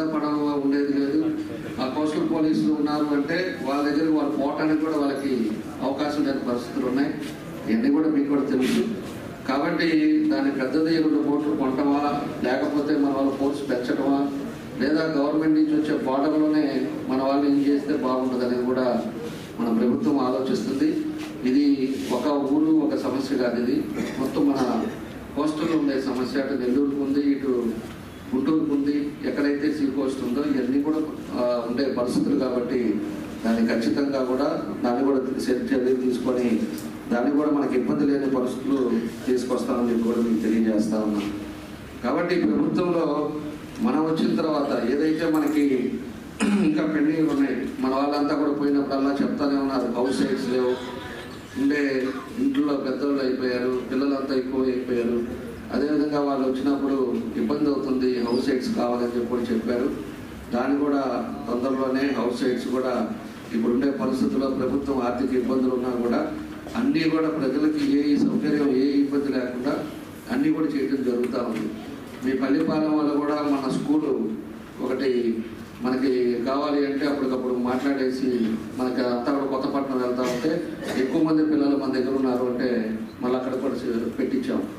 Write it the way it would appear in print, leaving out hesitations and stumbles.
శ్రద్ధ పడవ ఉండేది లేదు. ఆ కోస్టల్ పోలీసులు ఉన్నారు అంటే వాళ్ళ దగ్గర వాళ్ళు పోవటానికి కూడా వాళ్ళకి అవకాశం లేని పరిస్థితులు ఉన్నాయి. ఇవన్నీ కూడా మీకు కూడా తెలుసు. కాబట్టి దాని పెద్దది 2 కోట్లు కొనటమా, లేకపోతే మన వాళ్ళ ఫోర్స్ పెంచడమా, లేదా గవర్నమెంట్ నుంచి వచ్చే బార్డర్లోనే మన వాళ్ళు ఏం చేస్తే బాగుంటుంది అనేది కూడా మన ప్రభుత్వం ఆలోచిస్తుంది. ఇది ఒక ఊరు ఒక సమస్య కాదు, ఇది మొత్తం మన కోస్టల్లో ఉండే సమస్య. అటు నెల్లూరుకు ఉంది, ఇటు గుంటూరుకు ఉంది, ఎక్కడైతే సీ కోస్ట్ ఉందో ఇవన్నీ కూడా ఉండే పరిస్థితులు. కాబట్టి దాన్ని ఖచ్చితంగా కూడా దాన్ని కూడా చర్యలు తీసుకొని దాన్ని కూడా మనకి ఇబ్బంది లేని పరిస్థితులు తీసుకొస్తామని కూడా మీకు తెలియజేస్తా ఉన్నాం. కాబట్టి ప్రభుత్వంలో మనం వచ్చిన తర్వాత ఏదైతే మనకి ఇంకా పెండింగ్ ఉన్నాయి, మన వాళ్ళంతా కూడా పోయినప్పుడల్లా చెప్తానే ఉన్నారు, హౌస్ సైట్స్ లేవు, ఉండే ఇంట్లో పెద్దవాళ్ళు అయిపోయారు, పిల్లలంతా ఎక్కువ అయిపోయారు, అదేవిధంగా వాళ్ళు వచ్చినప్పుడు ఇబ్బంది అవుతుంది, హౌస్ సైట్స్ కావాలని చెప్పారు. దాన్ని కూడా తొందరలోనే హౌస్ సైట్స్ కూడా ఇప్పుడుండే పరిస్థితుల్లో ప్రభుత్వం ఆర్థిక ఇబ్బందులు ఉన్నా కూడా అన్నీ కూడా ప్రజలకి ఏ సౌకర్యం ఏ ఇబ్బంది లేకుండా అన్నీ కూడా చేయడం జరుగుతూ ఉంది. మీ పల్లిపాలెం వల్ల కూడా మన స్కూలు ఒకటి మనకి కావాలి అంటే అప్పటికప్పుడు మాట్లాడేసి మనకి అంతా కూడా కొత్తపట్నం వెళ్తా ఉంటే ఎక్కువ మంది పిల్లలు మన దగ్గర ఉన్నారు అంటే మళ్ళీ అక్కడ కూడా పెట్టించాం.